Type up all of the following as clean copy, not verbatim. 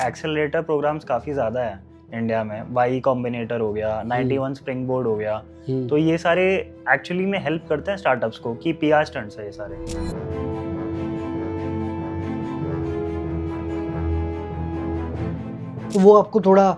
Accelerator programmes काफ़ी ज़्यादा है इंडिया में। वाई कॉम्बिनेटर हो गया, 91 स्प्रिंग बोर्ड हो गया, तो ये सारे एक्चुअली में हेल्प करते हैं स्टार्टअप्स को कि पीआर स्टंट्स है ये सारे। तो वो आपको थोड़ा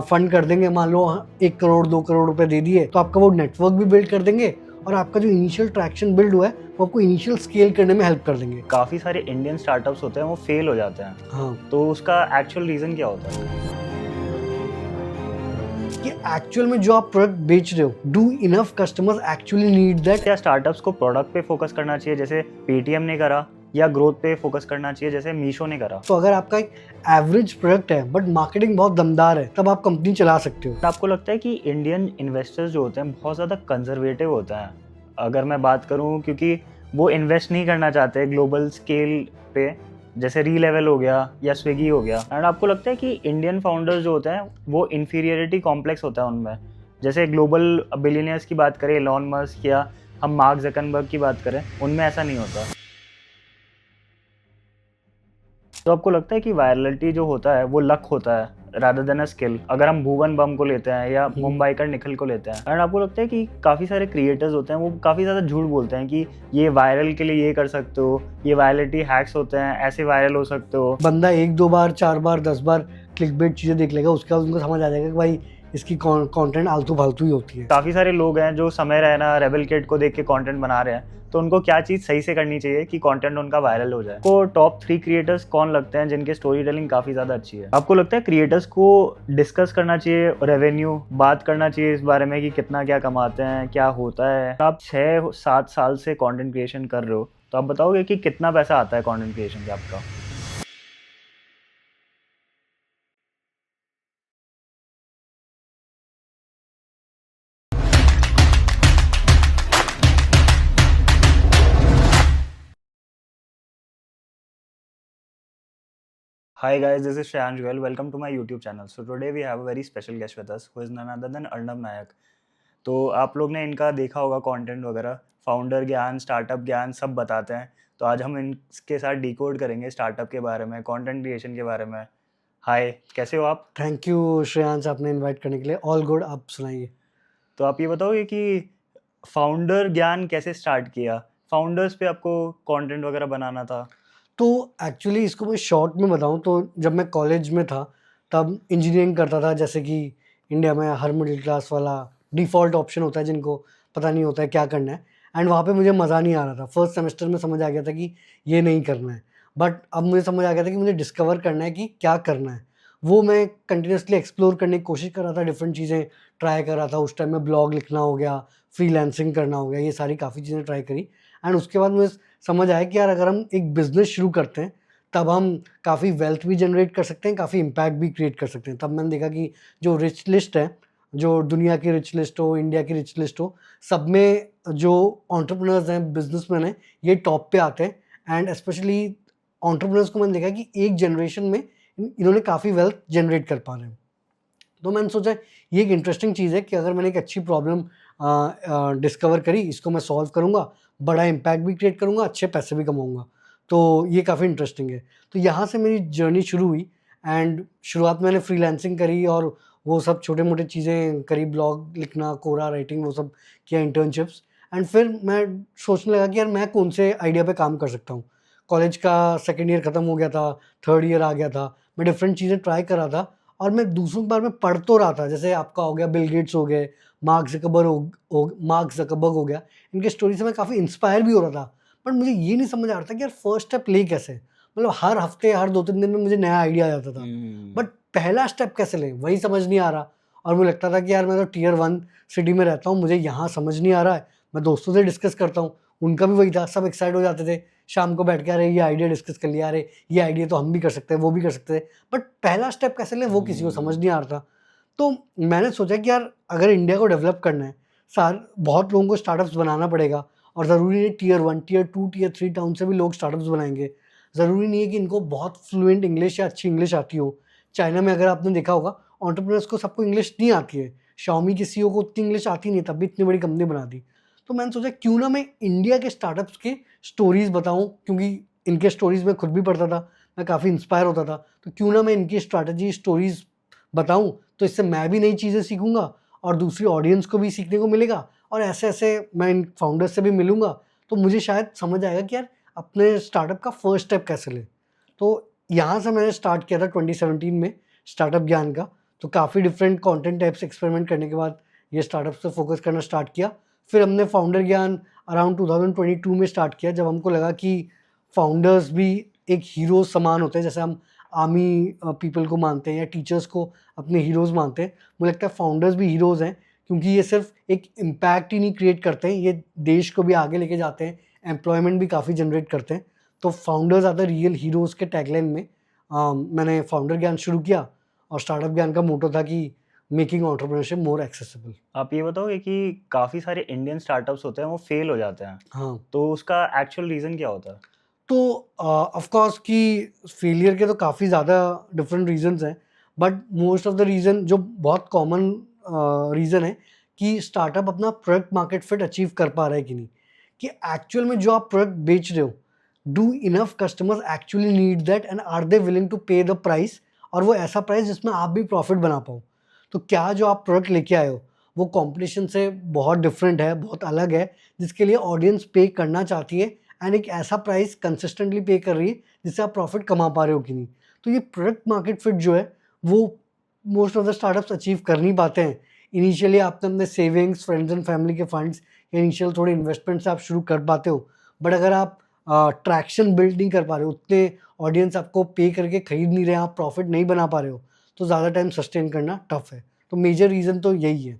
फंड कर देंगे, मान लो 1 करोड़ 2 करोड़ रुपए दे दिए, तो आपका वो नेटवर्क भी बिल्ड कर देंगे और आपका जो इनिशियल ट्रैक्शन बिल्ड हुआ है वो आपको इनिशियल स्केल करने में हेल्प कर देंगे। काफ़ी सारे इंडियन स्टार्टअप्स होते हैं वो फेल हो जाते हैं, हाँ, तो उसका एक्चुअल रीज़न क्या होता है? कि एक्चुअल में जो आप प्रोडक्ट बेच रहे हो, do enough customers actually need that? क्या स्टार्टअप्स को प्रोडक्ट पे फोकस करना चाहिए जैसे पेटीएम ने करा, या ग्रोथ पे फोकस करना चाहिए जैसे मीशो ने करा? तो अगर आपका एक एवरेज प्रोडक्ट है बट मार्केटिंग बहुत दमदार है, तब आप कंपनी चला सकते हो। आपको लगता है कि इंडियन इन्वेस्टर्स जो होते हैं बहुत ज़्यादा कंजर्वेटिव होते हैं, अगर मैं बात करूं, क्योंकि वो इन्वेस्ट नहीं करना चाहते ग्लोबल स्केल पे, जैसे रीलेवल हो गया या स्विगी हो गया। एंड आपको लगता है कि इंडियन फाउंडर्स जो होते हैं वो इन्फीरियरिटी कॉम्प्लेक्स होता है उनमें, जैसे ग्लोबल बिलियनियर्स की बात करें, एलॉन मस्क या हम मार्क जकरबर्ग की बात करें, उनमें ऐसा नहीं होता? तो आपको लगता है कि वायरलिटी जो होता है वो लक होता है रादर देन अ स्किल? अगर हम भुवन बम को लेते हैं या मुंबई का निखिल को लेते हैं, एंड आपको लगता है कि काफ़ी सारे क्रिएटर्स होते हैं वो काफ़ी ज़्यादा झूठ बोलते हैं कि ये वायरल के लिए ये कर सकते हो, ये वायरलिटी हैक्स होते हैं, ऐसे वायरल हो सकते हो? बंदा 1 2 बार 4 बार 10 बार क्लिकबेट चीजें देख लेगा, उसके बाद उनको समझ आ जाएगा कि भाई इसकी कंटेंट आलतू फालतू ही होती है। काफ़ी सारे लोग हैं जो समय रैना, रेबल किड को देख के कंटेंट बना रहे हैं, तो उनको क्या चीज़ सही से करनी चाहिए कि कंटेंट उनका वायरल हो जाए? को टॉप 3 क्रिएटर्स कौन लगते हैं जिनके स्टोरी टेलिंग काफ़ी ज़्यादा अच्छी है? आपको लगता है क्रिएटर्स को डिस्कस करना चाहिए रेवेन्यू, बात करना चाहिए इस बारे में कि कितना क्या कमाते हैं, क्या होता है? आप 6-7 साल से कंटेंट क्रिएशन कर रहे हो, तो आप बताओगे कि कितना पैसा आता है कंटेंट क्रिएशन से आपका? Hi guys, this is Shreyansh Goyal. Welcome to my YouTube channel. So today we have a very special guest with us, who is none other than Arnav नायक. तो आप लोग ने इनका देखा होगा कंटेंट वगैरह, फाउंडर ज्ञान, स्टार्टअप ज्ञान सब बताते हैं। तो आज हम इनके साथ डिकोड करेंगे स्टार्टअप के बारे में, कंटेंट क्रिएशन के बारे में। हाय, कैसे हो आप? थैंक यू श्रेयांश, आपने इनवाइट करने के लिए। ऑल गुड, आप सुनाइए। तो आप ये बताओगे कि फाउंडर ज्ञान कैसे स्टार्ट किया? फाउंडर्स पे आपको कंटेंट वगैरह बनाना था? तो एक्चुअली इसको मैं शॉर्ट में बताऊं तो जब मैं कॉलेज में था तब इंजीनियरिंग करता था, जैसे कि इंडिया में हर मिडिल क्लास वाला डिफ़ॉल्ट ऑप्शन होता है जिनको पता नहीं होता है क्या करना है। एंड वहाँ पे मुझे मज़ा नहीं आ रहा था। फर्स्ट सेमेस्टर में समझ आ गया था कि ये नहीं करना है, बट अब मुझे समझ आ गया था कि मुझे डिस्कवर करना है कि क्या करना है। वो मैं कंटिन्यूसली एक्सप्लोर करने की कोशिश कर रहा था, डिफरेंट चीज़ें ट्राई कर रहा था। उस टाइम में ब्लॉग लिखना हो गया, फ्रीलांसिंग करना हो गया, ये सारी काफ़ी चीज़ें ट्राई करी। एंड उसके बाद मुझे समझ आया कि यार अगर हम एक बिज़नेस शुरू करते हैं तब हम काफ़ी वेल्थ भी जनरेट कर सकते हैं, काफ़ी इम्पैक्ट भी क्रिएट कर सकते हैं। तब मैंने देखा कि जो रिच लिस्ट है, जो दुनिया की रिच लिस्ट हो, इंडिया की रिच लिस्ट हो, सब में जो एंटरप्रेन्योर्स हैं, बिज़नेसमैन हैं, ये टॉप पे आते हैं। एंड स्पेशली एंटरप्रेन्योर्स को मैंने देखा कि एक जनरेशन में इन्होंने काफ़ी वेल्थ जनरेट कर पा रहे हैं। तो मैंने सोचा ये एक इंटरेस्टिंग चीज़ है कि अगर मैंने एक अच्छी प्रॉब्लम डिस्कवर करी, इसको मैं सॉल्व करूँगा, बड़ा इम्पैक्ट भी क्रिएट करूँगा, अच्छे पैसे भी कमाऊँगा। तो ये काफ़ी इंटरेस्टिंग है। तो यहाँ से मेरी जर्नी शुरू हुई। एंड शुरुआत में मैंने फ्रीलांसिंग करी और वो सब छोटे-मोटे चीज़ें करी, ब्लॉग लिखना, कोरा राइटिंग, वो सब किया, इंटर्नशिप्स। एंड फिर मैं सोचने लगा कि यार मैं कौन से आइडिया पे काम कर सकता हूँ। कॉलेज का सेकंड ईयर खत्म हो गया था, थर्ड ईयर आ गया था। मैं डिफरेंट चीज़ें ट्राई कर रहा था और मैं दूसरों के बारे में पढ़ तो रहा था। जैसे आपका हो गया बिल गेट्स हो गए, मार्क ज़करबर्ग हो गया। इनके स्टोरी से मैं काफ़ी इंस्पायर भी हो रहा था। बट मुझे ये नहीं समझ आ रहा था कि यार फर्स्ट स्टेप लें कैसे? मतलब हर हफ्ते, हर 2-3 दिन में मुझे नया आइडिया आ जाता था। बट पहला स्टेप कैसे लें, वही समझ नहीं आ रहा। और मुझे लगता था कि यार मैं तो टियर 1 सिटी में रहता हूँ, मुझे यहाँ समझ नहीं आ रहा है। मैं दोस्तों से डिस्कस करता हूँ, उनका भी वही था, सब एक्साइट हो जाते थे। शाम को बैठ के अरे ये आइडिया डिस्कस कर लिया, अरे ये आइडिया तो हम भी कर सकते हैं, वो भी कर सकते हैं। बट पहला स्टेप कैसे लें वो किसी को समझ नहीं आ रहा था। तो मैंने सोचा कि यार अगर इंडिया को डेवलप करना है, बहुत लोगों को स्टार्टअप्स बनाना पड़ेगा। और ज़रूरी नहीं टियर 1, टियर 2, टियर 3 टाउन से भी लोग स्टार्टअप्स बनाएँगे। ज़रूरी नहीं है कि इनको बहुत फ्लुएंट इंग्लिश या अच्छी इंग्लिश आती हो। चाइना में अगर आपने देखा होगा, एंटरप्रेन्योर्स को सबको इंग्लिश नहीं आती है। शाओमी के सीईओ को उतनी इंग्लिश आती नहीं, तब भी इतनी बड़ी कंपनी बना दी। तो मैंने सोचा क्यों ना मैं इंडिया के स्टार्टअप्स के स्टोरीज़ बताऊँ, क्योंकि इनके स्टोरीज़ मैं खुद भी पढ़ता था। मैं काफ़ी इंस्पायर होता था, तो क्यों ना मैं इनकी स्ट्रैटेजी स्टोरीज बताऊं, तो इससे मैं भी नई चीज़ें सीखूंगा और दूसरी ऑडियंस को भी सीखने को मिलेगा, और ऐसे ऐसे मैं इन फाउंडर्स से भी मिलूंगा, तो मुझे शायद समझ आएगा कि यार अपने स्टार्टअप का फर्स्ट स्टेप कैसे लें। तो यहाँ से मैंने स्टार्ट किया था 2017 में स्टार्टअप ज्ञान का। तो काफ़ी डिफरेंट कंटेंट टाइप्स एक्सपेरिमेंट करने के बाद ये स्टार्टअप पे फोकस करना स्टार्ट किया। फिर हमने फाउंडर ज्ञान अराउंड 2022 में स्टार्ट किया, जब हमको लगा कि फाउंडर्स भी एक हीरो समान होते हैं, जैसे हम आर्मी पीपल को मानते हैं या टीचर्स को अपने हीरोज़ मानते हैं। मुझे लगता है फाउंडर्स भी हीरोज़ हैं, क्योंकि ये सिर्फ एक इम्पैक्ट ही नहीं क्रिएट करते हैं, ये देश को भी आगे लेके जाते हैं, एम्प्लॉयमेंट भी काफ़ी जनरेट करते हैं। तो founders are the real heroes के टैगलाइन में मैंने फाउंडर ज्ञान शुरू किया, और स्टार्टअप ज्ञान का मोटो था कि मेकिंग एंटरप्रेन्योरशिप मोर एक्सेसिबल। आप ये बताओगे कि काफ़ी सारे इंडियन स्टार्टअप्स होते हैं वो फेल हो जाते हैं, हाँ, तो उसका एक्चुअल रीज़न क्या होता है? तो ऑफ कोर्स कि फेलियर के तो काफ़ी ज़्यादा डिफरेंट रीजंस हैं, but most of the reason जो बहुत कॉमन रीज़न है कि स्टार्टअप अपना प्रोडक्ट मार्केट फिट अचीव कर पा रहा है कि नहीं, कि एक्चुअल में जो आप प्रोडक्ट बेच रहे हो, do enough customers actually need that and are they willing to pay the price, और वो ऐसा प्राइस जिसमें आप भी प्रॉफिट बना पाओ। तो क्या जो आप प्रोडक्ट लेके आए हो वो कंपटीशन से बहुत डिफरेंट है, बहुत अलग है, जिसके लिए ऑडियंस पे करना चाहती है, एंड एक ऐसा प्राइस कंसिस्टेंटली पे कर रही है जिससे आप प्रॉफिट कमा पा रहे हो कि नहीं। तो ये प्रोडक्ट मार्केट फिट जो है वो most of the startups achieve कर नहीं पाते हैं। इनिशियली आपने अपने सेविंग्स, फ्रेंड्स एंड फैमिली के फंड्स या इनिशियल थोड़े इन्वेस्टमेंट से आप शुरू कर पाते हो, बट अगर आप ट्रैक्शन बिल्ड नहीं कर पा रहे हो, उतने ऑडियंस आपको पे करके खरीद नहीं रहे, आप प्रॉफिट नहीं बना पा रहे हो, तो ज़्यादा टाइम सस्टेन करना टफ है। तो मेजर रीज़न तो यही है।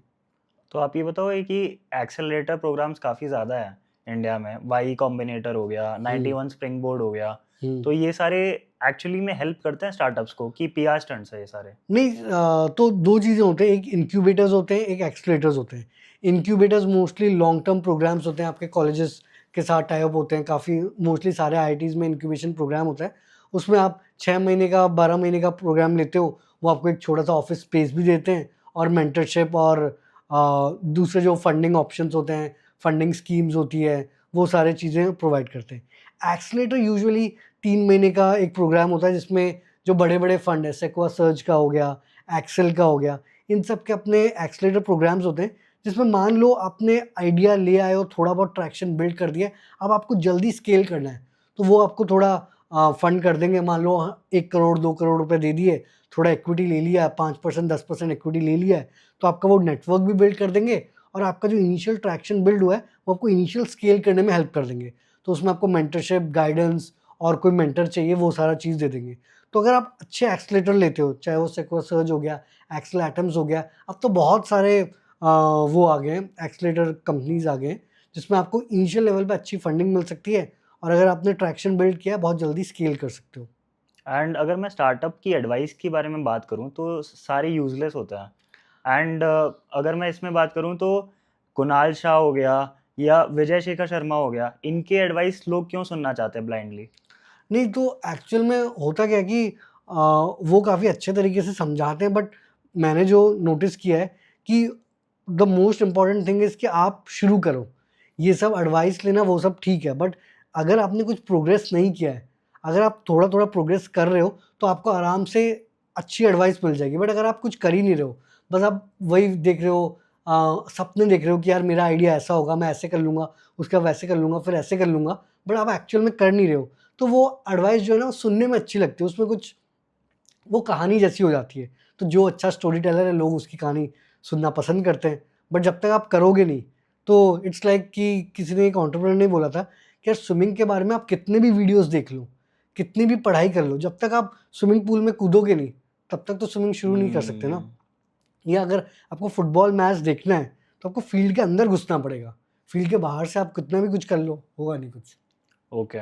तो आप ये बताओगे कि एक्सेलरेटर प्रोग्राम्स काफ़ी ज़्यादा हैं इंडिया में, वाई कॉम्बिनेटर हो गया, 91 स्प्रिंग बोर्ड हो गया, हम्म। तो ये सारे एक्चुअली में हेल्प करते हैं स्टार्टअप्स को कि पीआर स्टंट्स है ये सारे? नहीं, तो दो चीज़ें होते हैं, एक इंक्यूबेटर्स होते हैं, एक एक्सलेटर्स होते हैं। Incubators mostly long term programs होते हैं, आपके कॉलेजेस के साथ टाई अप होते हैं, काफ़ी मोस्टली सारे आईआईटीज़ में इंक्यूबेशन प्रोग्राम होता है। उसमें आप 6 महीने का 12 महीने का प्रोग्राम लेते हो, वो आपको एक छोटा सा ऑफिस स्पेस भी देते हैं, और मेंटरशिप और दूसरे जो फंडिंग ऑप्शंस होते हैं, फंडिंग स्कीम्स होती है, वो सारी चीज़ें प्रोवाइड करते हैं। एक्सलेटर यूजुअली 3 महीने का एक प्रोग्राम होता है, जिसमें जो बड़े-बड़े फंड है, सेक्वा सर्ज का हो गया, एक्सेल का हो गया, इन सब के अपने एक्सेलरेटर प्रोग्राम्स होते हैं, जिसमें मान लो आपने आइडिया ले आए हो, थोड़ा बहुत ट्रैक्शन बिल्ड कर दिया है, अब आपको जल्दी स्केल करना है, तो वो आपको थोड़ा फंड कर देंगे। मान लो 1 करोड़ 2 करोड़ रुपए दे दिए, थोड़ा इक्विटी ले लिया, 5% 10% इक्विटी ले लिया है, तो आपका वो नेटवर्क भी बिल्ड कर देंगे, और आपका जो इनिशियल ट्रैक्शन बिल्ड हुआ है वो आपको इनिशियल स्केल करने में हेल्प कर देंगे। तो उसमें आपको मेंटरशिप, गाइडेंस और कोई मेंटर चाहिए, वो सारा चीज़ दे देंगे। तो अगर आप अच्छे एक्सेलरेटर लेते हो, चाहे वो सेक्वा सर्ज हो गया, एक्सेल एटम्स हो गया, अब तो बहुत सारे वो आ गए हैं, एक्सेलरेटर कंपनीज आ गए हैं, जिसमें आपको इनिशियल लेवल पे अच्छी फंडिंग मिल सकती है, और अगर आपने ट्रैक्शन बिल्ड किया, बहुत जल्दी स्केल कर सकते हो। एंड अगर मैं स्टार्टअप की एडवाइस के बारे में बात करूँ तो सारे यूज़लेस होते हैं। एंड अगर मैं इसमें बात करूँ तो कुणाल शाह हो गया या विजय शेखर शर्मा हो गया, इनके एडवाइस लोग क्यों सुनना चाहते हैं ब्लाइंडली? नहीं, तो एक्चुअल में होता क्या है कि वो काफ़ी अच्छे तरीके से समझाते हैं, बट मैंने जो नोटिस किया है कि the most important thing is कि आप शुरू करो। ये सब एडवाइस लेना वो सब ठीक है, बट अगर आपने कुछ प्रोग्रेस नहीं किया है, अगर आप थोड़ा-थोड़ा प्रोग्रेस कर रहे हो, तो आपको आराम से अच्छी एडवाइस मिल जाएगी। बट अगर आप कुछ कर ही नहीं रहे हो, बस आप वही देख रहे हो, सपने देख रहे हो कि यार मेरा आइडिया ऐसा होगा, मैं ऐसे कर लूँगा, उसका वैसे कर लूँगा, फिर ऐसे कर लूँगा, बट आप एक्चुअल में कर नहीं रहे हो, तो वो एडवाइस जो है ना, वो सुनने में अच्छी लगती है, उसमें कुछ वो कहानी जैसी हो जाती है। तो जो अच्छा स्टोरी टेलर है, लोग उसकी कहानी सुनना पसंद करते हैं, बट जब तक आप करोगे नहीं, तो इट्स लाइक कि किसी ने, एक एंटरप्रेन्योर ने बोला था कि यार स्विमिंग के बारे में आप कितने भी वीडियोज़ देख लो, कितनी भी पढ़ाई कर लो, जब तक आप स्विमिंग पूल में कूदोगे नहीं, तब तक तो स्विमिंग शुरू नहीं कर सकते ना। या अगर आपको फुटबॉल मैच देखना है, तो आपको फील्ड के अंदर घुसना पड़ेगा। फील्ड के बाहर से आप कितना भी कुछ कर लो, होगा नहीं कुछ। ओके।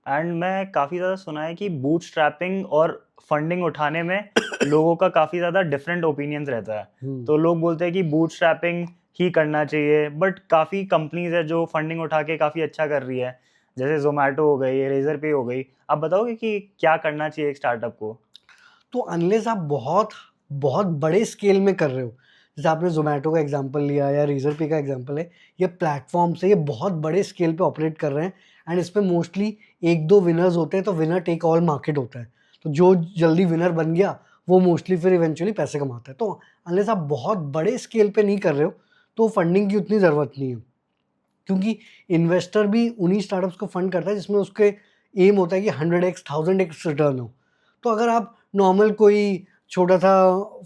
एंड मैं काफ़ी ज़्यादा सुना है कि बूटस्ट्रैपिंग और फंडिंग उठाने में लोगों का काफ़ी ज़्यादा डिफरेंट ओपिनियंस रहता है। तो लोग बोलते हैं कि बूटस्ट्रैपिंग ही करना चाहिए, बट काफ़ी कंपनीज है जो फंडिंग उठा के काफ़ी अच्छा कर रही है, जैसे ज़ोमैटो हो गई, रेज़र पे हो गई। आप बताओगे कि क्या करना चाहिए एक स्टार्टअप को? तो अनलेस आप बहुत बहुत बड़े स्केल में कर रहे हो, जैसे आपने ज़ोमैटो का एग्जांपल लिया या रेज़र पे का एग्जांपल है, ये प्लेटफ़ॉर्म्स है, ये बहुत बड़े स्केल पे ऑपरेट कर रहे हैं, एंड इसमें मोस्टली 1-2 विनर्स होते हैं, तो विनर टेक ऑल मार्केट होता है। तो जो जल्दी विनर बन गया वो मोस्टली फिर इवेंचुअली पैसे कमाता है। तो अनलेस आप बहुत बड़े स्केल पे नहीं कर रहे हो तो फंडिंग की उतनी ज़रूरत नहीं है, क्योंकि इन्वेस्टर भी उन्हीं स्टार्टअप्स को फंड करता है जिसमें उसके एम होता है कि 100x 1000x रिटर्न हो। तो अगर आप नॉर्मल कोई छोटा सा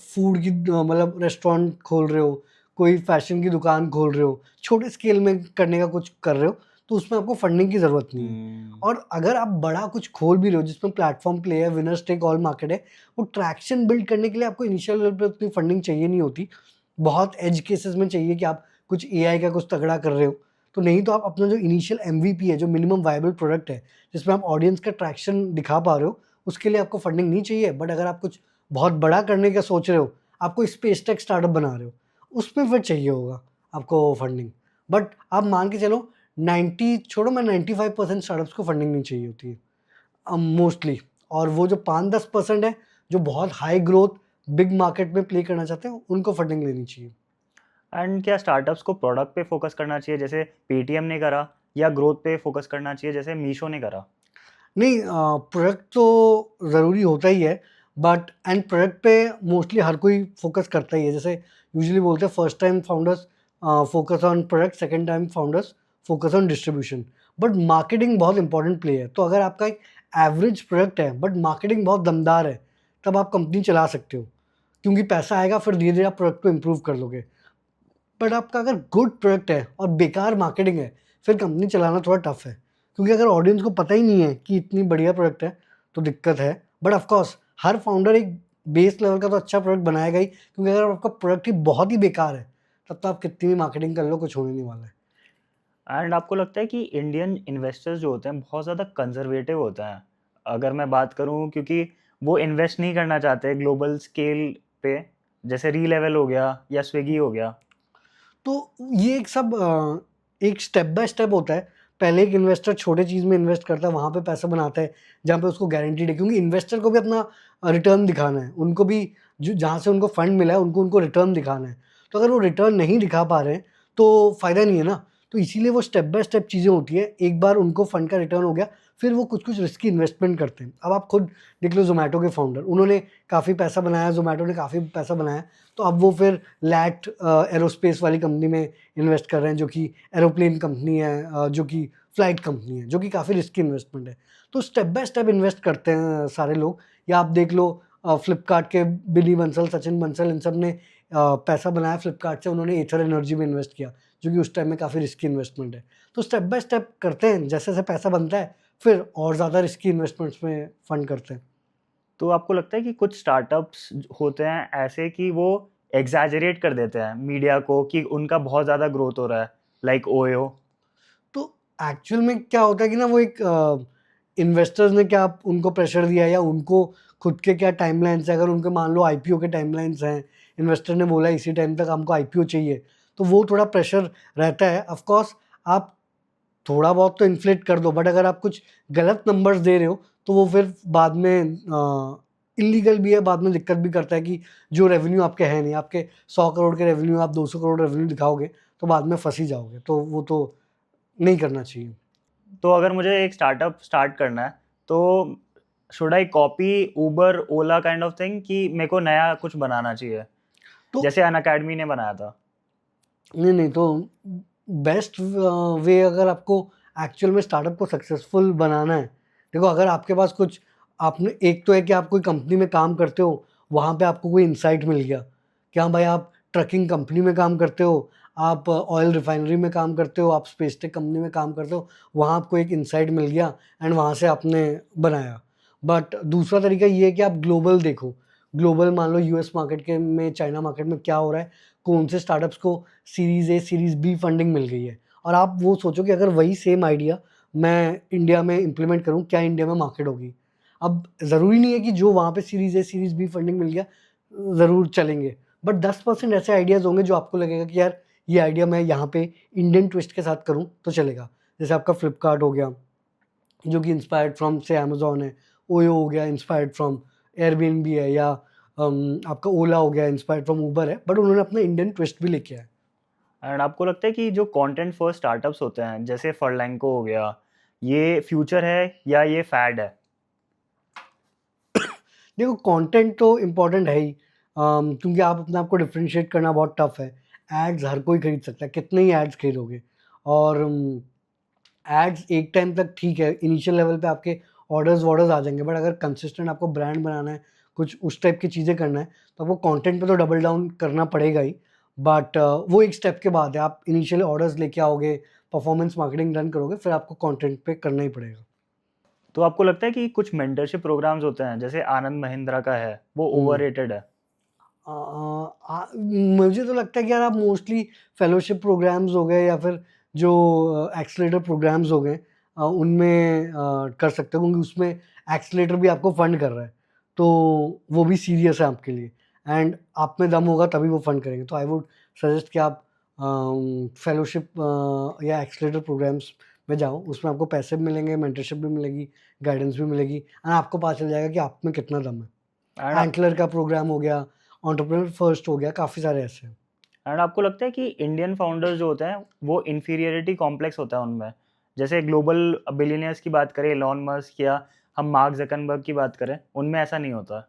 फूड की मतलब रेस्टोरेंट खोल रहे हो, कोई फैशन की दुकान खोल रहे हो, छोटे स्केल में करने का कुछ कर रहे हो, तो उसमें आपको फंडिंग की ज़रूरत नहीं है। और अगर आप बड़ा कुछ खोल भी रहे हो जिसमें प्लेटफॉर्म प्ले है, विनर्स टेक ऑल मार्केट है, वो ट्रैक्शन बिल्ड करने के लिए आपको इनिशियल लेवल पे उतनी फंडिंग चाहिए नहीं होती। बहुत एज केसेस में चाहिए कि आप कुछ एआई का कुछ तगड़ा कर रहे हो, तो नहीं तो आप अपना जो इनिशियल एमवीपी है, जो मिनिमम वायबल प्रोडक्ट है, जिसमें आप ऑडियंस का ट्रैक्शन दिखा पा रहे हो, उसके लिए आपको फंडिंग नहीं चाहिए। बट अगर आप कुछ बहुत बड़ा करने का सोच रहे हो, आप कोई स्पेस टेक स्टार्टअप बना रहे हो, उसमें फिर चाहिए होगा आपको फंडिंग। बट आप मान के चलो 90 छोड़ो, मैं 95% स्टार्टअप्स को फंडिंग नहीं चाहिए होती है मोस्टली। और वो जो 5-10% है जो बहुत हाई ग्रोथ बिग मार्केट में प्ले करना चाहते हैं, उनको फंडिंग लेनी चाहिए। एंड क्या स्टार्टअप्स को प्रोडक्ट पे फोकस करना चाहिए जैसे पेटीएम ने करा, या ग्रोथ पे फोकस करना चाहिए जैसे मीशो ने करा? नहीं, प्रोडक्ट तो ज़रूरी होता ही है, बट एंड प्रोडक्ट पे मोस्टली हर कोई फोकस करता ही है। जैसे यूजुअली बोलते हैं first time founders focus on product, second time founders focus on distribution. But marketing बहुत इंपॉर्टेंट प्ले है। तो अगर आपका एक एवरेज प्रोडक्ट है बट मार्केटिंग बहुत दमदार है, तब आप कंपनी चला सकते हो, क्योंकि पैसा आएगा, फिर धीरे धीरे आप प्रोडक्ट को इम्प्रूव कर लोगे। बट आपका अगर गुड प्रोडक्ट है और बेकार मार्केटिंग है, फिर कंपनी चलाना थोड़ा टफ है, क्योंकि अगर ऑडियंस को पता ही नहीं है कि इतनी बढ़िया प्रोडक्ट है तो दिक्कत है। But of course her founder एक बेस लेवल का तो अच्छा प्रोडक्ट बनाएगा ही, क्योंकि अगर आपका प्रोडक्ट ही बहुत ही बेकार है, तब तो आप कितनी भी मार्केटिंग कर लो, कुछ होने नहीं वाला है। एंड आपको लगता है कि इंडियन इन्वेस्टर्स जो होते हैं बहुत ज़्यादा कंजर्वेटिव होते हैं, अगर मैं बात करूं, क्योंकि वो इन्वेस्ट नहीं करना चाहते ग्लोबल स्केल पे, जैसे रीलेवल हो गया या स्विगी हो गया? तो ये एक सब एक स्टेप बाय स्टेप होता है। पहले एक इन्वेस्टर छोटे चीज़ में इन्वेस्ट करता है, वहाँ पे पैसा बनाता है जहाँ पे उसको गारंटीड है, क्योंकि इन्वेस्टर को भी अपना रिटर्न दिखाना है। उनको भी जो जहाँ से उनको फंड मिला है, उनको उनको रिटर्न दिखाना है। तो अगर वो रिटर्न नहीं दिखा पा रहे हैं तो फ़ायदा नहीं है ना। तो इसीलिए वो स्टेप बाय स्टेप चीज़ें होती हैं। एक बार उनको फंड का रिटर्न हो गया, फिर वो कुछ-कुछ रिस्की इन्वेस्टमेंट करते हैं। अब आप खुद देख लो, ज़ोमैटो के फाउंडर, उन्होंने काफ़ी पैसा बनाया, ज़ोमैटो ने काफ़ी पैसा बनाया, तो अब वो फिर लैट एरोस्पेस वाली कंपनी में इन्वेस्ट कर रहे हैं, जो कि एरोप्लेन कंपनी है, जो कि फ्लाइट कंपनी है, जो कि काफ़ी रिस्की इन्वेस्टमेंट है। तो स्टेप बाय स्टेप इन्वेस्ट करते हैं सारे लोग। या आप देख लो फ्लिपकार्ट के बिनी बंसल, सचिन बंसल, इन सब ने पैसा बनाया फ्लिपकार्ट से, उन्होंने एथर एनर्जी में इन्वेस्ट किया, जो कि उस टाइम में काफ़ी रिस्की इन्वेस्टमेंट है। तो स्टेप बाय स्टेप करते हैं, जैसे-जैसे पैसा बनता है, फिर और ज़्यादा रिस्की इन्वेस्टमेंट्स में फंड करते हैं। तो आपको लगता है कि कुछ स्टार्टअप्स होते हैं ऐसे कि वो एग्जैजरेट कर देते हैं मीडिया को कि उनका बहुत ज़्यादा ग्रोथ हो रहा है, लाइक ओयो? तो एक्चुअल में क्या होता है कि ना, वो एक इन्वेस्टर्स ने क्या उनको प्रेशर दिया, या उनको खुद के क्या टाइमलाइन्स है। अगर उनके मान लो आईपीओ के टाइमलाइन्स हैं, इन्वेस्टर ने बोला इसी टाइम तक हमको आईपीओ चाहिए, तो वो थोड़ा प्रेशर रहता है। ऑफ कोर्स आप थोड़ा बहुत तो इन्फ्लेट कर दो, बट अगर आप कुछ गलत नंबर्स दे रहे हो तो वो फिर बाद में इल्लीगल भी है, बाद में दिक्कत भी करता है कि जो रेवेन्यू आपके है नहीं, आपके 100 करोड़ के रेवेन्यू, आप 200 करोड़ रेवेन्यू दिखाओगे तो बाद में फंस ही जाओगे। तो वो तो नहीं करना चाहिए। तो अगर मुझे एक स्टार्टअप स्टार्ट करना है, तो should I copy Uber Ola kind of thing, कि मेरे को नया कुछ बनाना चाहिए तो जैसे अन अकेडमी ने बनाया था? नहीं नहीं, तो बेस्ट वे, अगर आपको एक्चुअल में स्टार्टअप को सक्सेसफुल बनाना है, देखो अगर आपके पास कुछ, आपने एक तो है कि आप कोई कंपनी में काम करते हो, वहाँ पे आपको कोई इंसाइट मिल गया कि हाँ भाई, आप ट्रकिंग कंपनी में काम करते हो, आप ऑयल रिफाइनरी में काम करते हो, आप स्पेस टेक कंपनी में काम करते हो, वहाँ आपको एक इंसाइट मिल गया एंड वहाँ से आपने बनाया। बट दूसरा तरीका ये है कि आप ग्लोबल देखो। ग्लोबल मान लो यूएस मार्केट के में, चाइना मार्केट में क्या हो रहा है, कौन से स्टार्टअप्स को series A, series B funding मिल गई है, और आप वो सोचो कि अगर वही सेम आइडिया मैं इंडिया में इम्प्लीमेंट करूँ, क्या इंडिया में मार्केट होगी? अब ज़रूरी नहीं है कि जो वहाँ पे series A, series B funding मिल गया ज़रूर चलेंगे, बट 10% ऐसे आइडियाज़ होंगे जो आपको लगेगा कि यार ये आइडिया मैं यहाँ पे इंडियन ट्विस्ट के साथ करूँ तो चलेगा। जैसे आपका फ्लिपकार्ट हो गया, जो कि इंस्पायर्ड फ्रॉम से अमेज़न है, ओयो हो गया इंस्पायर्ड फ्रॉम एयरबीएनबी है, या आपका ओला हो गया इंस्पायर्ड फ्रॉम उबर है, बट उन्होंने अपना इंडियन ट्विस्ट भी लेके आया है। एंड आपको लगता है कि जो कंटेंट फर्स्ट स्टार्टअप्स होते हैं जैसे फर्लैंको हो गया ये फ्यूचर है या ये फैड है? देखो कंटेंट तो इम्पोर्टेंट है ही, क्योंकि आप अपने आप को डिफरेंशिएट करना बहुत टफ है। एड्स हर कोई खरीद सकता है, कितने ही एड्स खरीदोगे। और एड्स एक टाइम तक ठीक है, इनिशियल लेवल पे आपके ऑर्डर्स वॉर्डर्स आ जाएंगे, बट अगर कंसिस्टेंट आपको ब्रांड बनाना है, कुछ उस टाइप की चीज़ें करना है, तो आपको कंटेंट पे तो डबल डाउन करना पड़ेगा ही। बट वो एक स्टेप के बाद है, आप इनिशियल ऑर्डर्स लेके आओगे, परफॉर्मेंस मार्केटिंग रन करोगे, फिर आपको कंटेंट पे करना ही पड़ेगा। तो आपको लगता है कि कुछ मेंटरशिप प्रोग्राम्स होते हैं जैसे आनंद महिंद्रा का है, वो ओवररेटेड है? मुझे तो लगता है कि यार आप मोस्टली फेलोशिप प्रोग्राम्स हो गए या फिर जो एक्सेलेरेटर प्रोग्राम्स हो गए, उनमें कर सकते हो, क्योंकि उसमें एक्सेलेरेटर भी आपको फंड कर रहा है, तो वो भी सीरियस है आपके लिए। एंड आप में दम होगा तभी वो फंड करेंगे, तो आई वुड सजेस्ट कि आप फेलोशिप या एक्सेलेरेटर प्रोग्राम्स में जाओ। उसमें आपको पैसे भी मिलेंगे, मेंटरशिप भी मिलेगी, गाइडेंस भी मिलेगी, एंड आपको पता चल जाएगा कि आप में कितना दम एंड है। एंटलर का प्रोग्राम हो गया, एंटरप्रेन्योर फर्स्ट हो गया, काफ़ी सारे ऐसे हैं। एंड आपको लगता है कि इंडियन फाउंडर्स जो होते हैं वो इन्फीरियरिटी कॉम्प्लेक्स होता है उनमें? जैसे ग्लोबल बिलियनियर्स की बात करें, एलॉन मस्क या हम मार्क ज़करबर्ग की बात करें, उनमें ऐसा नहीं होता?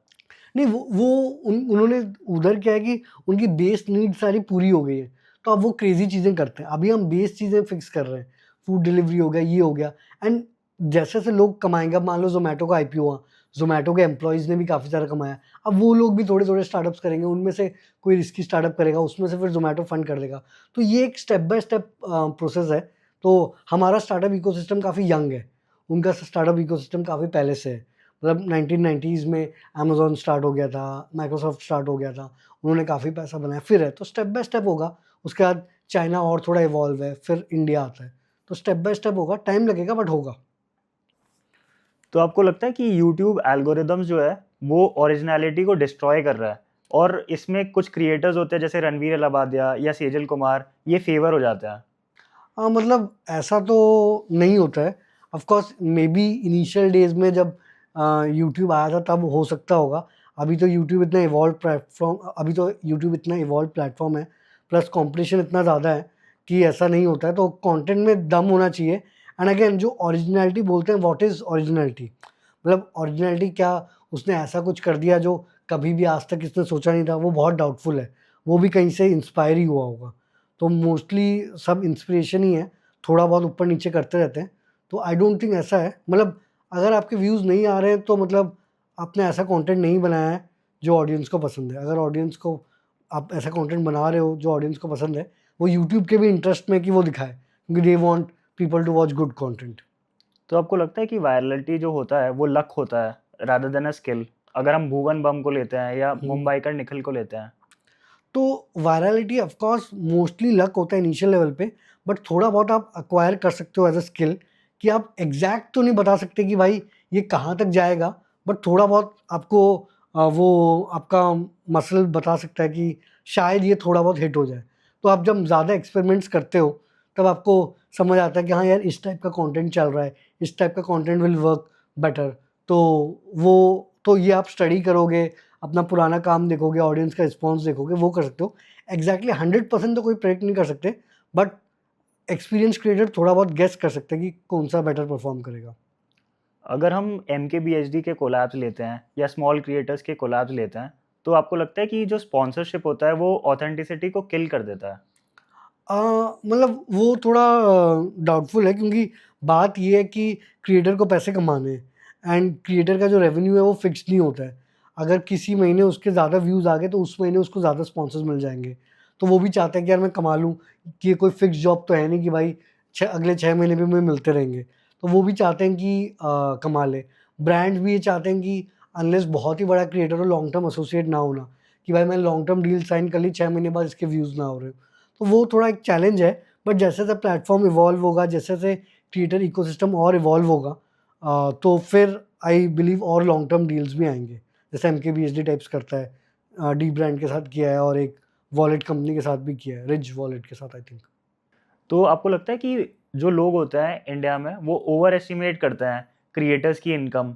नहीं, वो उन्होंने उधर क्या है कि उनकी बेस नीड सारी पूरी हो गई है, तो अब वो क्रेज़ी चीज़ें करते हैं। अभी हम बेस चीज़ें फिक्स कर रहे हैं, फूड डिलीवरी हो गया, ये हो गया, एंड जैसे-जैसे लोग कमाएँगे, अब मान लो ज़ोमैटो का आईपीओ हुआ, ज़ोमैटो के एम्प्लॉइज़ ने भी काफ़ी सारा कमाया। अब वो लोग भी थोड़े-थोड़े स्टार्टअप्स करेंगे, उनमें से कोई रिस्की स्टार्टअप करेगा, उसमें से फिर ज़ोमैटो फंड कर देगा। तो ये एक स्टेप बाय स्टेप प्रोसेस है। तो हमारा स्टार्टअप इकोसिस्टम काफ़ी यंग है, उनका स्टार्टअप इकोसिस्टम काफ़ी पहले से है। मतलब 1990s में अमेज़न स्टार्ट हो गया था, माइक्रोसॉफ्ट स्टार्ट हो गया था, उन्होंने काफ़ी पैसा बनाया, फिर है, तो स्टेप बाय स्टेप होगा। उसके बाद चाइना और थोड़ा इवॉल्व है, फिर इंडिया आता है, तो स्टेप बाय स्टेप होगा, टाइम लगेगा बट होगा। तो आपको लगता है कि यूट्यूब एल्गोरिदम्स जो है वो ओरिजिनलिटी को डिस्ट्रॉय कर रहा है, और इसमें कुछ क्रिएटर्स होते हैं जैसे रणवीर अलाबादिया या सेजल कुमार, ये फेवर हो जाते हैं? मतलब ऐसा तो नहीं होता है। Of course may be initial days में जब यूट्यूब आया था तब हो सकता होगा। अभी तो यूट्यूब इतना इवॉल्व प्लेटफ़ॉर्म है, प्लस कॉम्पिटिशन इतना ज़्यादा है कि ऐसा नहीं होता है, तो कंटेंट में दम होना चाहिए। एंड अगेन जो ओरिजिनैलिटी बोलते हैं, व्हाट इज़ ओरिजिनैलिटी? मतलब ओरिजिनैलिटी क्या, उसने ऐसा कुछ कर दिया जो कभी भी आज तक किसने सोचा नहीं था, वो बहुत डाउटफुल है। वो भी कहीं से इंस्पायर ही हुआ होगा। तो मोस्टली सब इंस्पिरेशन ही है, थोड़ा बहुत ऊपर-नीचे करते रहते हैं। तो आई डोंट थिंक ऐसा है, मतलब अगर आपके व्यूज़ नहीं आ रहे हैं तो मतलब आपने ऐसा कंटेंट नहीं बनाया है जो ऑडियंस को पसंद है। अगर ऑडियंस को आप ऐसा कंटेंट बना रहे हो जो ऑडियंस को पसंद है, वो यूट्यूब के भी इंटरेस्ट में है कि वो दिखाए, क्योंकि they want people to watch good content. तो आपको लगता है कि वायरलिटी जो होता है वो लक होता है रादर देन अ स्किल? अगर हम भुवन बम को लेते हैं या हुँ। मुंबईकर निखिल को लेते हैं। तो virality of course mostly luck होता है इनिशियल लेवल पे, बट थोड़ा बहुत आप एक्वायर कर सकते हो एज अ स्किल, कि आप एग्जैक्ट तो नहीं बता सकते कि भाई ये कहाँ तक जाएगा, बट थोड़ा बहुत आपको वो आपका मसल बता सकता है कि शायद ये थोड़ा बहुत हिट हो जाए। तो आप जब ज़्यादा एक्सपेरिमेंट्स करते हो तब आपको समझ आता है कि हाँ यार, इस टाइप का कंटेंट चल रहा है, इस टाइप का कंटेंट विल वर्क बेटर। तो वो तो ये आप स्टडी करोगे, अपना पुराना काम देखोगे, ऑडियंस का रिस्पॉन्स देखोगे, वो कर सकते हो। एग्जैक्टली 100% तो कोई प्रेडिक्ट नहीं कर सकते, बट एक्सपीरियंस क्रिएटर थोड़ा बहुत गेस कर सकते हैं कि कौन सा बेटर परफॉर्म करेगा। अगर हम MKBHD के कोलैब्स लेते हैं या स्मॉल क्रिएटर्स के कोलैब्स लेते हैं, तो आपको लगता है कि जो स्पॉन्सरशिप होता है वो ऑथेंटिसिटी को किल कर देता है? मतलब वो थोड़ा डाउटफुल है, क्योंकि बात ये है कि क्रिएटर को पैसे कमाने हैं, एंड क्रिएटर का जो रेवेन्यू है वो फिक्स नहीं होता है। अगर किसी महीने उसके ज़्यादा व्यूज़ आ गए तो उस महीने उसको ज़्यादा स्पॉन्सर्स मिल जाएंगे। तो वो भी चाहता है कि यार मैं कमा लूँ, कि ये कोई फिक्स जॉब तो है नहीं कि भाई अगले 6 महीने भी मुझे मिलते रहेंगे। तो वो भी चाहते हैं कि कमा ले। ब्रांड्स भी ये चाहते हैं कि अनलेस बहुत ही बड़ा क्रिएटर हो, लॉन्ग टर्म एसोसिएट ना होना, कि भाई मैं लॉन्ग टर्म डील साइन कर ली, 6 महीने बाद इसके व्यूज़ ना हो रहे हो। तो वो थोड़ा एक चैलेंज है, बट जैसे-जैसे प्लेटफ़ॉर्म इवॉल्व होगा, जैसे-जैसे क्रिएटर इकोसिस्टम और इवॉल्व होगा, तो फिर आई बिलीव और लॉन्ग टर्म डील्स भी आएँगे। जैसे एमकेबीएचडी टाइप्स करता है, डी ब्रांड के साथ किया है और एक वॉलेट कंपनी के साथ भी किया है, रिज वॉलेट के साथ आई थिंक। तो आपको लगता है कि जो लोग होते हैं इंडिया में वो ओवर एस्टिमेट करते हैं क्रिएटर्स की इनकम?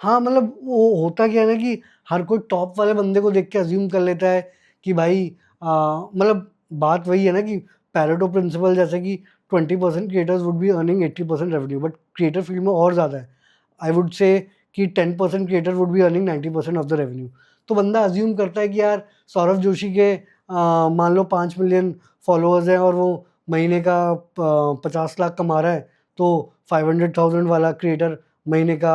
हाँ, मतलब वो होता क्या है ना कि हर कोई टॉप वाले बंदे को देख के अज़्यूम कर लेता है कि भाई मतलब बात वही है ना कि पैरेटो प्रिंसिपल, जैसे कि 20% creators would be earning 80% revenue, but creator field में और ज़्यादा है। आई वुड से कि 10% creator would be earning 90% of the revenue. तो बंदा अज्यूम करता है कि यार सौरभ जोशी के मान लो 5 मिलियन फॉलोअर्स हैं और वो महीने का 50 लाख कमा रहा है, तो 500,000 वाला क्रिएटर महीने का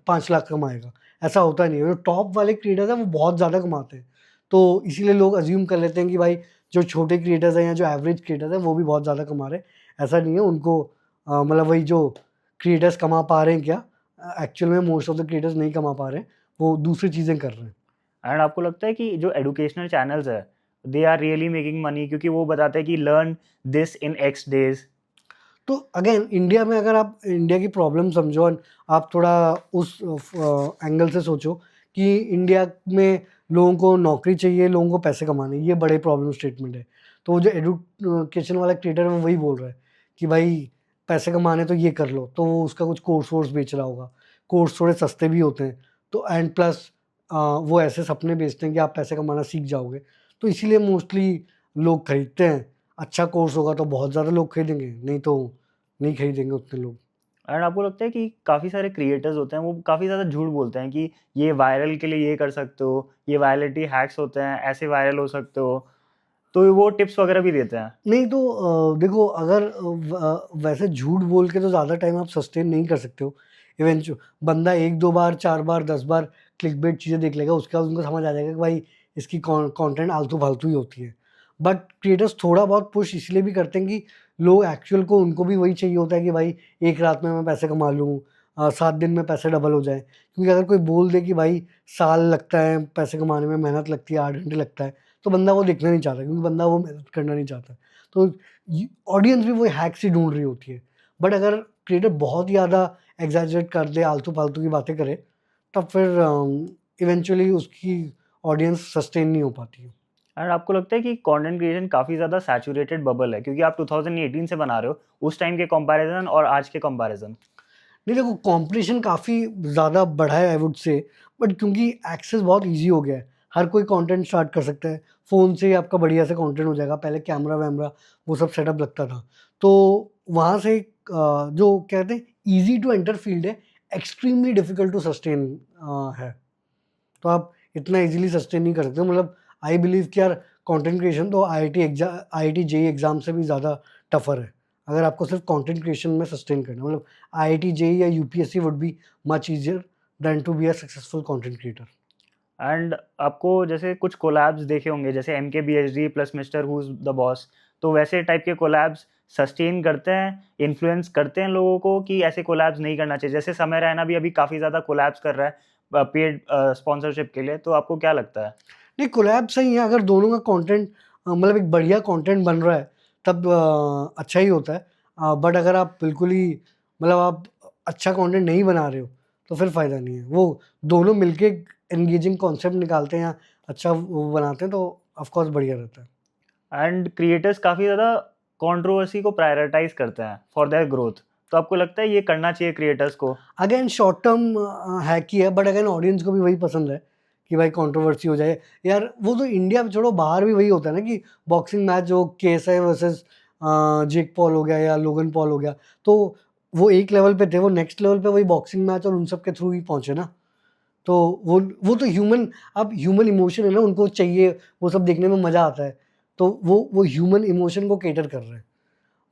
5 लाख कमाएगा। ऐसा होता नहीं है। जो टॉप वाले क्रिएटर्स हैं वो बहुत ज़्यादा कमाते हैं, तो इसीलिए लोग अज्यूम कर लेते हैं कि भाई जो छोटे क्रिएटर्स हैं या जो एवरेज क्रिएटर्स हैं वो भी बहुत ज़्यादा कमा रहे हैं। ऐसा नहीं है। उनको मतलब वही जो क्रिएटर्स कमा पा रहे हैं क्या, एक्चुअल में मोस्ट ऑफ द क्रिएटर्स नहीं कमा पा रहे हैं, वो दूसरी चीज़ें कर रहे हैं। एंड आपको लगता है कि जो एजुकेशनल चैनल्स है they are really making money, क्योंकि वो बताते हैं कि learn this in X days? तो अगेन इंडिया में अगर आप इंडिया की प्रॉब्लम समझो और आप थोड़ा उस एंगल से सोचो कि इंडिया में लोगों को नौकरी चाहिए, लोगों को पैसे कमाने, ये बड़े प्रॉब्लम स्टेटमेंट है। तो वो जो एडुकेशन वाला क्रिएटर है वो वही बोल रहा है कि भाई पैसे कमाने तो ये कर लो, तो वो उसका कुछ कोर्स वोर्स बेच रहा होगा। कोर्स थोड़े सस्ते भी होते हैं, तो एंड प्लस वो ऐसे सपने बेचते हैं कि आप पैसे कमाना सीख जाओगे, तो इसीलिए मोस्टली लोग खरीदते हैं। अच्छा कोर्स होगा तो बहुत ज़्यादा लोग खरीदेंगे, नहीं तो नहीं खरीदेंगे उतने लोग। एंड आपको लगता है कि काफ़ी सारे क्रिएटर्स होते हैं वो काफ़ी ज़्यादा झूठ बोलते हैं कि ये वायरल के लिए ये कर सकते हो, ये वायरलिटी हैक्स होते हैं, ऐसे वायरल हो सकते हो, तो वो टिप्स वगैरह भी देते हैं। नहीं तो देखो अगर वैसे झूठ बोल के तो ज़्यादा टाइम आप सस्टेन नहीं कर सकते हो। इवेंचु बंदा 1-2 बार, 4 बार, 10 बार क्लिकबेट चीज़ें देख लेगा, उसके बाद उनको समझ आ जाएगा कि भाई इसकी कंटेंट आलतू-फालतू ही होती है। बट क्रिएटर्स थोड़ा बहुत पुश इसलिए भी करते हैं कि लोग एक्चुअल को उनको भी वही चाहिए होता है कि भाई एक रात में मैं पैसे कमा लूँ, 7 दिन में पैसे डबल हो जाएँ। क्योंकि अगर कोई बोल दे कि भाई साल लगता है पैसे कमाने में, मेहनत लगती है, 8 घंटे लगता है, तो बंदा वो देखना नहीं चाहता, क्योंकि बंदा वो मेहनत करना नहीं चाहता। तो ऑडियंस भी वो हैक्स ही ढूंढ रही होती है। बट अगर क्रिएटर बहुत ही ज़्यादा एग्जैजरेट कर दे, आलतू फालतू की बातें करे, तब फिर इवेंचुअली उसकी ऑडियंस सस्टेन नहीं हो पाती है। एंड आपको लगता है कि कंटेंट क्रिएशन काफ़ी ज़्यादा सैचुरेटेड बबल है, क्योंकि आप 2018 से बना रहे हो, उस टाइम के कंपैरिजन और आज के कंपैरिजन? नहीं देखो, कंपटीशन काफ़ी ज़्यादा बढ़ा है आई वुड से, बट क्योंकि एक्सेस बहुत ईज़ी हो गया है, हर कोई कंटेंट स्टार्ट कर सकता है। फ़ोन से ही आपका बढ़िया से कंटेंट हो जाएगा। पहले कैमरा-वैमरा वो सब सेटअप लगता था। तो वहाँ से जो कहते हैं ईज़ी टू एंटर फील्ड है, एक्सट्रीमली डिफ़िकल्ट टू सस्टेन है। तो आप इतना ईज़िली सस्टेन नहीं कर सकते हो। मतलब आई बिलीव कि यार कंटेंट क्रिएशन तो आईआईटी जेईई एग्ज़ाम से भी ज़्यादा टफ़र है। अगर आपको सिर्फ कंटेंट क्रिएशन में सस्टेन करना है, मतलब आईआईटी जेईई या UPSC would be much easier than to be a successful content creator. And आपको जैसे कुछ कोलैब्स देखे होंगे, जैसे MKBHD plus mister who is the boss, तो वैसे टाइप के कोलैब्स सस्टेन करते हैं, इन्फ्लुएंस करते हैं लोगों को कि ऐसे कोलैब्स नहीं करना चाहिए? जैसे समय रैना भी अभी काफ़ी ज़्यादा कोलैब्स कर रहा है पेड स्पॉन्सरशिप के लिए, तो आपको क्या लगता है? नहीं, कोलैब सही है अगर दोनों का कंटेंट मतलब एक बढ़िया कंटेंट बन रहा है, तब अच्छा ही होता है। बट अगर आप बिल्कुल ही मतलब आप अच्छा कंटेंट नहीं बना रहे हो, तो फिर फ़ायदा नहीं है। वो दोनों मिलके एंगेजिंग कॉन्सेप्ट निकालते हैं या अच्छा वो बनाते हैं, तो ऑफ कोर्स बढ़िया रहता है। एंड क्रिएटर्स काफ़ी ज़्यादा कंट्रोवर्सी को प्रायोरिटाइज़ करते हैं फॉर देयर ग्रोथ, तो आपको लगता है ये करना चाहिए क्रिएटर्स को? अगेन शॉर्ट टर्म हैक ही है, बट अगेन ऑडियंस को भी वही पसंद है कि भाई कंट्रोवर्सी हो जाए। यार वो तो इंडिया में छोड़ो, बाहर भी वही होता है ना कि बॉक्सिंग मैच हो, केएसआई वर्सेस जेक पॉल हो गया या लोगन पॉल हो गया, तो वो एक लेवल पे थे, वो नेक्स्ट लेवल पे वही बॉक्सिंग मैच और उन सब के थ्रू ही पहुंचे ना। तो वो तो ह्यूमन, अब ह्यूमन इमोशन है ना, उनको चाहिए, वो सब देखने में मज़ा आता है, तो वो ह्यूमन इमोशन को केटर कर रहे हैं,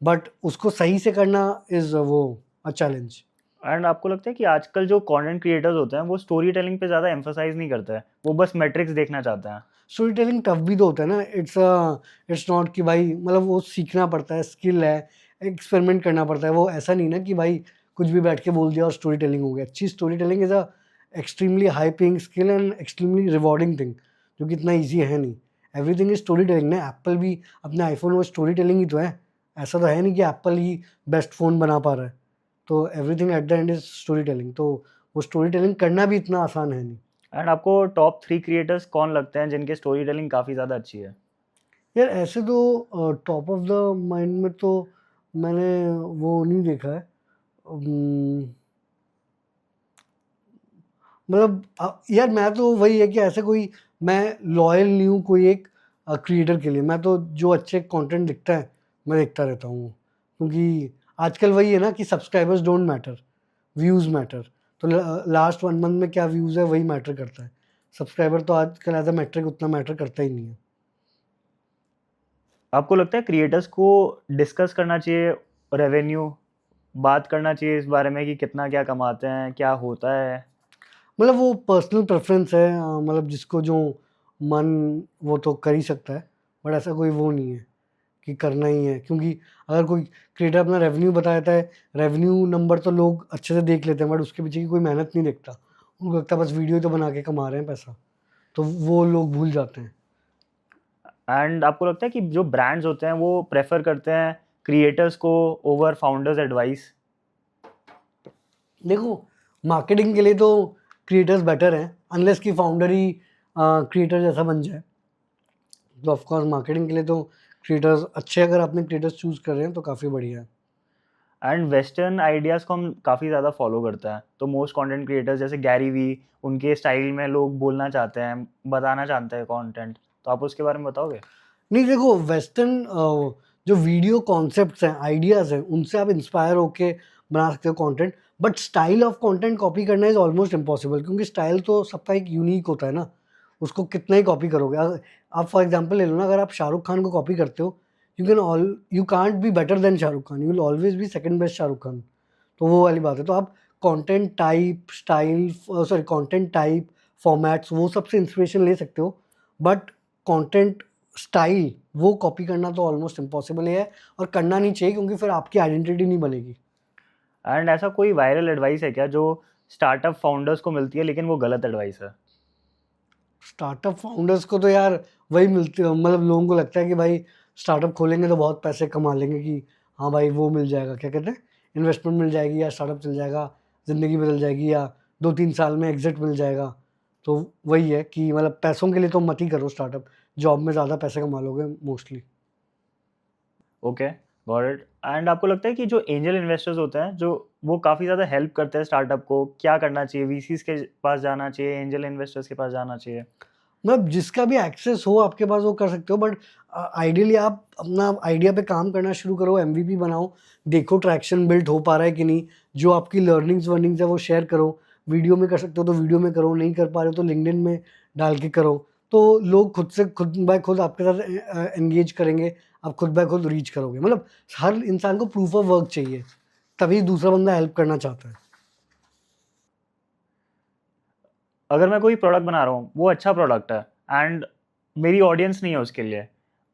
बट उसको सही से करना इज़ वो अ चैलेंज। एंड आपको लगता है कि आजकल जो कंटेंट क्रिएटर्स होते हैं वो स्टोरी टेलिंग पे ज़्यादा एम्फसाइज़ नहीं करते हैं, वो बस मैट्रिक्स देखना चाहते हैं? स्टोरी टेलिंग टफ भी तो होता है ना। इट्स नॉट कि भाई मतलब वो सीखना पड़ता है, स्किल है, एक्सपेरिमेंट करना पड़ता है। वो ऐसा नहीं ना कि भाई कुछ भी बैठ के बोल दिया और स्टोरी टेलिंग हो गया। अच्छी story telling is a extremely high paying skill and extremely rewarding thing, जो कि इतना ईजी है नहीं। एवरीथिंग इज स्टोरी टेलिंग ना। एप्पल भी अपने आईफोन में स्टोरी टेलिंग ही तो है। ऐसा तो है नहीं कि एप्पल ही बेस्ट फ़ोन बना पा रहा है। तो everything at the end is story telling, तो वो स्टोरी टेलिंग करना भी इतना आसान है नहीं। एंड आपको टॉप 3 क्रिएटर्स कौन लगते हैं जिनकी स्टोरी टेलिंग काफ़ी ज़्यादा अच्छी है? यार ऐसे तो टॉप ऑफ द माइंड में तो मैंने वो नहीं देखा है। मतलब यार मैं तो वही है कि ऐसे कोई मैं लॉयल नहीं हूँ कोई एक क्रिएटर के लिए। मैं तो जो अच्छे कंटेंट दिखता है मैं देखता रहता हूँ वो, क्योंकि आजकल वही है ना कि subscribers don't matter, views matter. तो लास्ट 1 मंथ में क्या व्यूज़ है वही मैटर करता है। सब्सक्राइबर तो आजकल एज़ अ मैट्रिक उतना मैटर करता ही नहीं है। आपको लगता है क्रिएटर्स को डिस्कस करना चाहिए रेवेन्यू, बात करना चाहिए इस बारे में कि कितना क्या कमाते हैं, क्या होता है? मतलब वो पर्सनल प्रेफ़रेंस है, मतलब जिसको जो मन वो तो कर ही सकता है, बट ऐसा कोई वो नहीं है कि करना ही है, क्योंकि अगर कोई क्रिएटर अपना रेवेन्यू बता देता है, रेवेन्यू नंबर तो लोग अच्छे से देख लेते हैं, बट उसके पीछे की कोई मेहनत नहीं देखता। उनको लगता है बस वीडियो तो बना के कमा रहे हैं पैसा, तो वो लोग भूल जाते हैं। एंड आपको लगता है कि जो ब्रांड्स होते हैं वो प्रेफ़र करते हैं क्रिएटर्स को ओवर फाउंडर्स एडवाइस? देखो, मार्केटिंग के लिए तो क्रिएटर्स बेटर हैं, अनलेस कि फाउंडर ही क्रिएटर जैसा बन जाए। तो ऑफ कोर्स मार्केटिंग के लिए तो क्रिएटर्स अच्छे, अगर आपने क्रिएटर्स चूज़ कर रहे हैं तो काफ़ी बढ़िया है। एंड वेस्टर्न आइडियाज़ को हम काफ़ी ज़्यादा फॉलो करते हैं, तो मोस्ट कंटेंट क्रिएटर्स जैसे गैरी वी, उनके स्टाइल में लोग बोलना चाहते हैं, बताना चाहते हैं कंटेंट, तो आप उसके बारे में बताओगे? नहीं देखो, वेस्टर्न जो वीडियो कॉन्सेप्ट्स हैं, आइडियाज़ हैं, उनसे आप इंस्पायर होके बना सकते हो content, but style of content copy करना इज़ ऑलमोस्ट इम्पॉसिबल, क्योंकि स्टाइल तो सबका एक यूनिक होता है ना, उसको कितना ही कॉपी करोगे। आप फॉर एग्जांपल ले लो ना, अगर आप शाहरुख खान को कॉपी करते हो, you can't be better than Shahrukh Khan, you will always be second best Shahrukh Khan. तो वो वाली बात है। तो आप content type, style, sorry content type, formats, वो सब से इंस्पिरेशन ले सकते हो, बट कंटेंट स्टाइल वो कॉपी करना तो ऑलमोस्ट इम्पॉसिबल ही है, और करना नहीं चाहिए, क्योंकि फिर आपकी आइडेंटिटी नहीं बनेगी। एंड ऐसा कोई वायरल एडवाइस है क्या जो स्टार्टअप फाउंडर्स को मिलती है लेकिन वो गलत एडवाइस है? स्टार्टअप फाउंडर्स को तो यार वही मिलती है, मतलब लोगों को लगता है कि भाई स्टार्टअप खोलेंगे तो बहुत पैसे कमा लेंगे, कि हाँ भाई वो मिल जाएगा, क्या कहते हैं, इन्वेस्टमेंट मिल जाएगी या स्टार्टअप चल जाएगा, ज़िंदगी बदल जाएगी, या 2-3 साल में एग्जिट मिल जाएगा। तो वही है कि मतलब पैसों के लिए तो मत ही करो स्टार्टअप, जॉब में ज़्यादा पैसे कमा लोगे mostly. Okay, got it. And आपको लगता है कि जो एंजल इन्वेस्टर्स होते हैं, जो वो काफ़ी ज़्यादा हेल्प करते हैं स्टार्टअप को, क्या करना चाहिए? वीसीज़ के पास जाना चाहिए, एंजल इन्वेस्टर्स के पास जाना चाहिए? मतलब जिसका भी एक्सेस हो आपके पास वो कर सकते हो, बट आइडियली आप अपना आइडिया पे काम करना शुरू करो, एमवीपी बनाओ, देखो ट्रैक्शन बिल्ड हो पा रहा है कि नहीं, जो आपकी लर्निंग्स वर्निंग्स है वो शेयर करो, वीडियो में कर सकते हो तो वीडियो में करो, नहीं कर पा रहे हो तो लिंक्डइन में डाल के करो। तो लोग खुद से खुद बाय खुद आपके साथ एंगेज करेंगे, आप खुद बाय खुद रीच करोगे। मतलब हर इंसान को प्रूफ ऑफ वर्क चाहिए, तभी दूसरा बंदा हेल्प करना चाहता है। अगर मैं कोई प्रोडक्ट बना रहा हूँ, वो अच्छा प्रोडक्ट है एंड मेरी ऑडियंस नहीं है उसके लिए,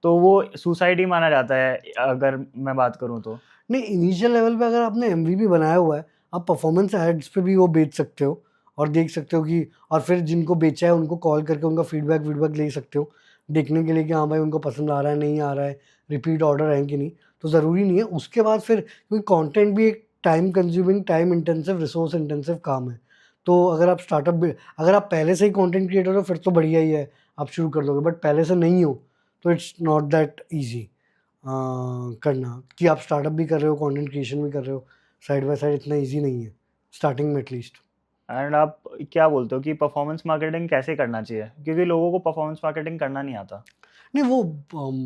तो वो सुसाइड ही माना जाता है अगर मैं बात करूँ तो। नहीं, इनिशियल लेवल पे अगर आपने एमवीपी बनाया हुआ है, आप परफॉर्मेंस एड्स पे भी वो बेच सकते हो, और देख सकते हो कि, और फिर जिनको बेचा है उनको कॉल करके उनका फीडबैक ले सकते हो, देखने के लिए कि हाँ भाई उनको पसंद आ रहा है, नहीं आ रहा है, रिपीट ऑर्डर है कि नहीं। तो ज़रूरी नहीं है उसके बाद फिर, क्योंकि कंटेंट भी एक time consuming, time intensive, resource intensive काम है। तो अगर आप अगर आप पहले से ही कंटेंट क्रिएटर हो फिर तो बढ़िया ही है, आप शुरू कर दोगे, बट पहले से नहीं हो तो इट्स नॉट दैट ईज़ी करना, कि आप स्टार्टअप भी कर रहे हो, कंटेंट क्रिएशन भी कर रहे हो, साइड बाय साइड इतना ईज़ी नहीं है, स्टार्टिंग में एटलीस्ट। एंड आप क्या बोलते हो कि परफॉर्मेंस मार्केटिंग कैसे करना चाहिए? क्योंकि लोगों को परफॉर्मेंस मार्केटिंग करना नहीं आता। नहीं वो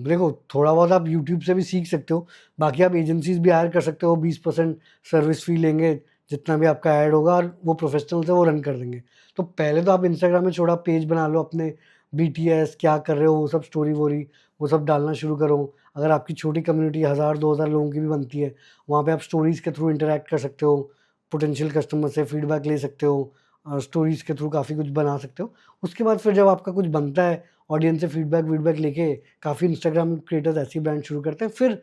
देखो, थोड़ा बहुत आप यूट्यूब से भी सीख सकते हो, बाकी आप एजेंसीज़ भी हायर कर सकते हो, 20% सर्विस फ़ी लेंगे, जितना भी आपका ऐड होगा, और वो प्रोफेशनल्स है वो रन कर देंगे। तो पहले तो आप इंस्टाग्राम में छोटा पेज बना लो अपने, बीटीएस क्या कर रहे हो वो सब, स्टोरी वोरी वो सब डालना शुरू करो। अगर आपकी छोटी कम्युनिटी 1000-2000 लोगों की भी बनती है, वहाँ पे आप स्टोरीज़ के थ्रू इंटरैक्ट कर सकते हो, पोटेंशियल कस्टमर से फीडबैक ले सकते हो, स्टोरीज़ के थ्रू काफ़ी कुछ बना सकते हो। उसके बाद फिर जब आपका कुछ बनता है, ऑडियंस से फीडबैक लेके काफ़ी इंस्टाग्राम क्रिएटर्स ऐसी ब्रांड शुरू करते हैं, फिर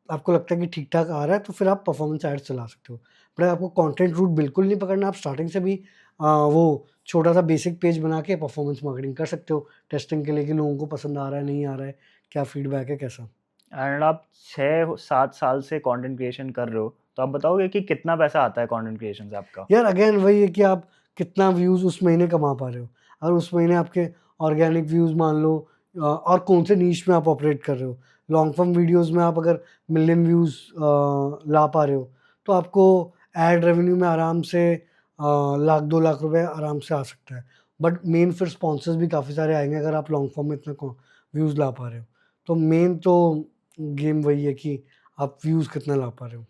आपको लगता है कि ठीक-ठाक आ रहा है, तो फिर आप परफॉर्मेंस एड्स चला सकते हो। बट आपको कंटेंट रूट बिल्कुल नहीं पकड़ना, आप स्टार्टिंग से भी वो छोटा-सा बेसिक पेज बना के परफॉर्मेंस मार्केटिंग कर सकते हो, टेस्टिंग के लिए कि लोगों को पसंद आ रहा है, नहीं आ रहा है, क्या फीडबैक है, कैसा। एंड आप 6-7 साल से कंटेंट क्रिएशन कर रहे हो, तो आप बताओगे कि कितना पैसा आता है कंटेंट क्रिएशन से आपका? यार अगेन वही है कि आप कितना व्यूज़ उस महीने कमा पा रहे हो। अगर उस महीने आपके ऑर्गेनिक व्यूज़ मान लो, और कौन से नीश में आप ऑपरेट कर रहे हो। लॉन्ग फॉर्म वीडियोज़ में आप अगर मिलियन व्यूज़ ला पा रहे हो, तो आपको एड रेवेन्यू में आराम से लाख 2 लाख रुपए आराम से आ सकता है। बट मेन फिर स्पॉन्सर्स भी काफ़ी सारे आएँगे अगर आप लॉन्ग फॉर्म में इतना व्यूज़ ला पा रहे हो। तो मेन तो गेम वही है कि आप व्यूज़ कितना ला पा रहे हो।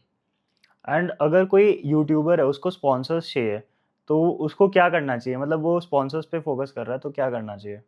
एंड अगर कोई यूट्यूबर है उसको स्पॉन्सर्स चाहिए, तो उसको क्या करना चाहिए? मतलब वो स्पॉन्सर्स पे फोकस कर रहा है तो क्या करना चाहिए?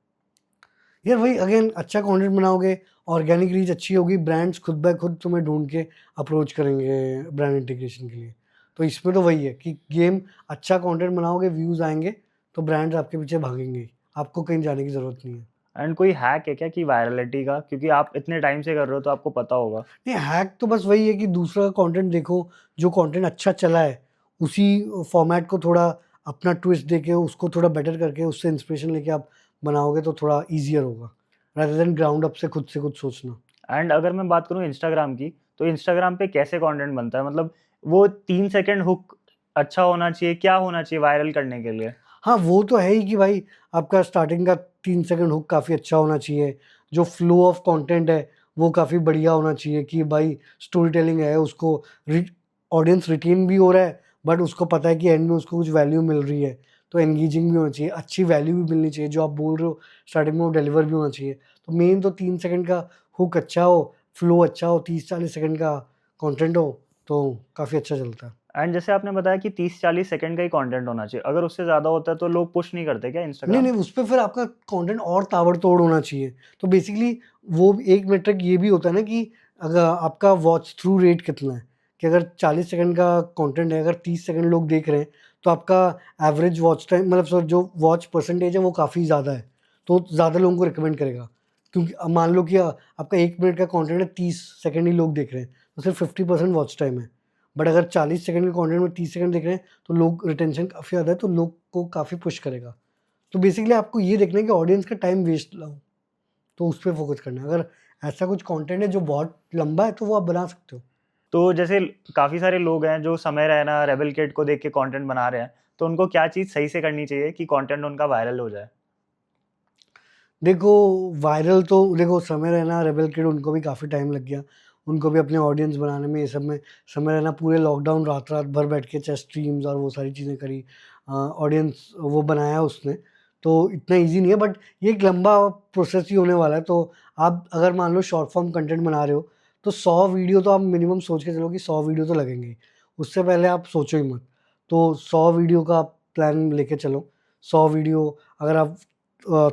यार वही अगेन अच्छा कंटेंट बनाओगे, ऑर्गेनिक रीच अच्छी होगी, ब्रांड्स खुद ब खुद तुम्हें ढूँढ के अप्रोच करेंगे ब्रांड इंटीग्रेशन के लिए। तो इसमें तो वही है कि गेम अच्छा कंटेंट बनाओगे, व्यूज़ आएँगे, तो ब्रांड्स आपके पीछे भागेंगे ही। आपको कहीं जाने की ज़रूरत नहीं है। एंड कोई हैक है क्या कि वायरलिटी का? क्योंकि आप इतने टाइम से कर रहे हो तो आपको पता होगा। नहीं, हैक तो बस वही है कि दूसरा कंटेंट देखो, जो कंटेंट अच्छा चला है, उसी फॉर्मेट को थोड़ा अपना ट्विस्ट देके, उसको थोड़ा बेटर करके, उससे इंस्पिरेशन लेके आप बनाओगे तो थोड़ा ईज़ियर होगा, रादर देन ग्राउंड अप से खुद कुछ सोचना। एंड अगर मैं बात करूँ इंस्टाग्राम की, तो इंस्टाग्राम पे कैसे कंटेंट बनता है? मतलब वो 3 सेकंड हुक अच्छा होना चाहिए, क्या होना चाहिए वायरल करने के लिए? हाँ, वो तो है ही कि भाई आपका स्टार्टिंग का 3 सेकंड हुक काफ़ी अच्छा होना चाहिए। जो फ्लो ऑफ कंटेंट है, वो काफ़ी बढ़िया होना चाहिए कि भाई स्टोरी टेलिंग है, उसको रि ऑडियंस रिटेन भी हो रहा है, बट उसको पता है कि एंड में उसको कुछ वैल्यू मिल रही है। तो एंगेजिंग भी होना चाहिए, अच्छी वैल्यू भी मिलनी चाहिए, जो आप बोल रहे हो स्टार्टिंग में वो डिलीवर भी होना चाहिए। तो मेन तो 3 सेकंड का हुक अच्छा हो, फ्लो अच्छा हो, 30-40 सेकंड का कंटेंट हो, तो काफ़ी अच्छा चलता है। एंड जैसे आपने बताया कि 30-40 सेकंड का ही कंटेंट होना चाहिए। अगर उससे ज़्यादा होता है तो लोग पुश नहीं करते क्या नहीं, इंस्टाग्राम? नहीं, उसपे फिर आपका कंटेंट और ताबड़तोड़ होना चाहिए। तो बेसिकली वो एक मेट्रिक ये भी होता है ना कि अगर आपका वॉच थ्रू रेट कितना है, कि अगर 40 सेकंड का कंटेंट है, अगर 30 सेकंड लोग देख रहे हैं, तो आपका एवरेज वॉच टाइम मतलब सर जो वॉच परसेंटेज है वो काफ़ी ज़्यादा है, तो ज़्यादा लोगों को रिकमेंड करेगा। क्योंकि मान लो कि आपका 1 मिनट का कंटेंट है, 30 सेकंड ही लोग देख रहे हैं, तो सिर्फ 50% वॉच टाइम है। बट अगर 40 सेकंड के कंटेंट में 30 सेकंड देख रहे हैं, तो लोग रिटेंशन काफ़ी ज़्यादा है, तो लोग को काफ़ी पुश करेगा। तो बेसिकली आपको ये देखना है कि ऑडियंस का टाइम वेस्ट ना हो, तो उस पे फ़ोकस करना है। अगर ऐसा कुछ कंटेंट है जो बहुत लंबा है, तो वो आप बना सकते हो। तो जैसे काफ़ी सारे लोग हैं जो समय रैना, रेबेल किड को देख के कंटेंट बना रहे हैं, तो उनको क्या चीज़ सही से करनी चाहिए कि कंटेंट उनका वायरल हो जाए? देखो, वायरल तो देखो समय रैना, रेबेल किड उनको भी काफ़ी टाइम लग गया। उनको भी अपने ऑडियंस बनाने में ये सब में समय रैना पूरे लॉकडाउन रात-रात भर बैठ के चेस स्ट्रीम्स और वो सारी चीज़ें करी। ऑडियंस वो बनाया उसने, तो इतना ईज़ी नहीं है बट ये एक लंबा प्रोसेस ही होने वाला है। तो आप अगर मान लो शॉर्ट फॉर्म कंटेंट बना रहे हो, तो 100 वीडियो तो आप मिनिमम सोच के चलो कि 100 वीडियो तो लगेंगे ही। उससे पहले आप सोचो ही मत। तो 100 वीडियो का आप प्लान लेके चलो। 100 वीडियो अगर आप